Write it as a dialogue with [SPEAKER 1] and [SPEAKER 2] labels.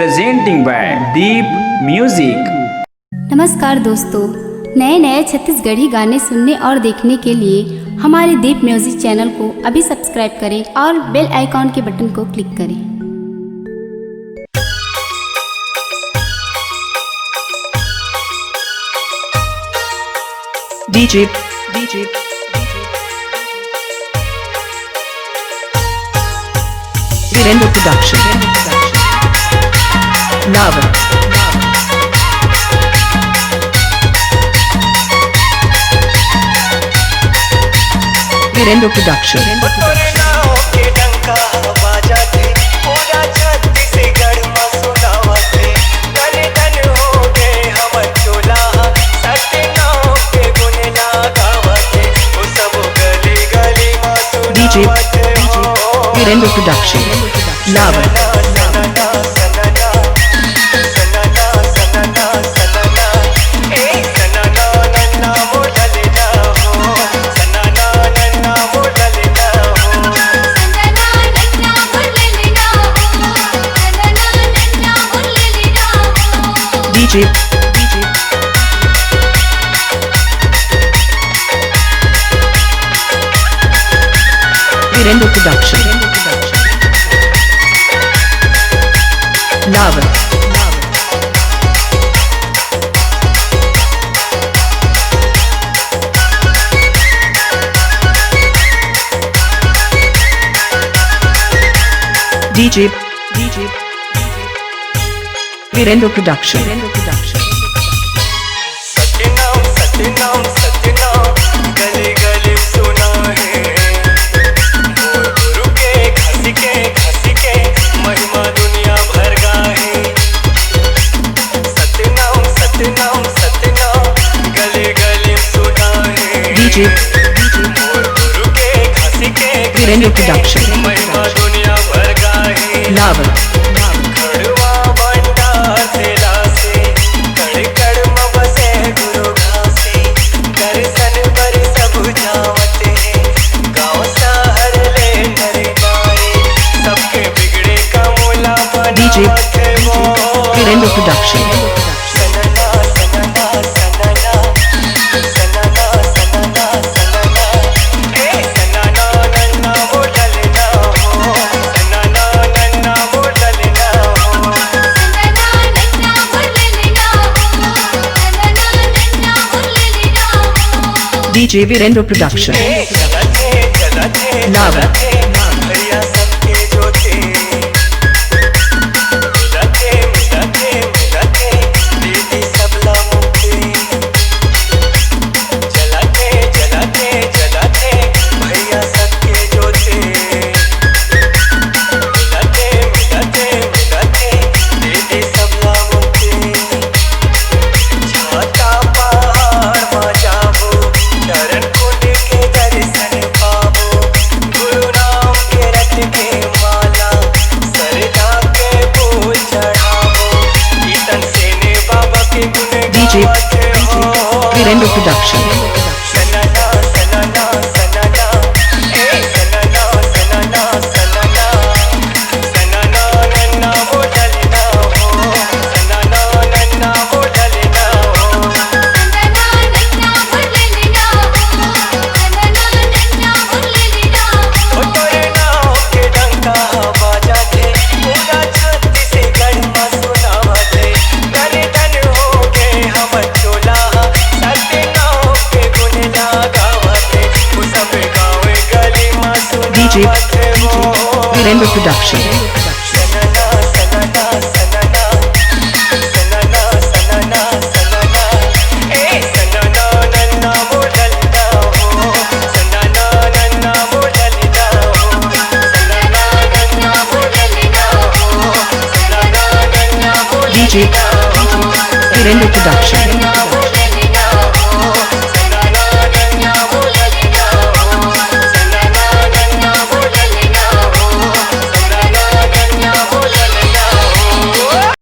[SPEAKER 1] presenting by Deep Music।
[SPEAKER 2] नमस्कार दोस्तों, नए नए छत्तीसगढ़ी गाने सुनने और देखने के लिए हमारे दीप म्यूजिक चैनल को अभी सब्सक्राइब करें और बेल आइकॉन के बटन को क्लिक करें।
[SPEAKER 3] DJ Virendra Production Lava Virendra Production DJ Virendra Production Lava DJ Virendra Production Lava DJ Virendra Production
[SPEAKER 4] Satnam गली गली सुना है गुरु के घस के महिमा दुनिया भर गाए। सतनाम गली गली सुना है
[SPEAKER 3] DJ
[SPEAKER 4] गुरु के घस के
[SPEAKER 3] Virendra Production
[SPEAKER 4] महिमा दुनिया भर गाए।
[SPEAKER 3] Lava
[SPEAKER 4] खड़वा बंडा सेला से कड़ में बसे गुरु घासे दर्शन बर सब जावते गाँव शहर ले नर गाए सबके बिगड़े का मोला
[SPEAKER 3] DJ
[SPEAKER 4] बनाते वो
[SPEAKER 3] Virendra Production
[SPEAKER 4] सनना सनना सनना सनना सनना सनना ए सनना नन्ना वो डलना हो सनना नन्ना वो डलना हो
[SPEAKER 3] DJ Virendra Production Lava
[SPEAKER 4] भैया सबके जोते मिलते दीदी सबला मुक्ति जलाते भैया सबके जोते मिलते दीदी सबला मुक्ति छाता पहाड़ में जाबो चरण खोल के दर्शन पाबो गुरु नाम के रट के माला सरदा के फूल चढ़ाबो कीर्तन सेने बाबा के गुण
[SPEAKER 3] DJ
[SPEAKER 4] गाते हो।
[SPEAKER 3] Virendra Production
[SPEAKER 4] सनना सनना सनना ए सनना सनना सनना सनना नन्ना वो डलना हो सनना नन्ना वो डलना हो तोरे नाव के डंका बजाते पूरा छत्तीसगढ़ में सुनावते धन धन हो गए हम चोला सतनाम के गुण गावते उस सब गाँव गली में
[SPEAKER 3] DJ
[SPEAKER 4] सुनावते वो
[SPEAKER 3] Virendra Production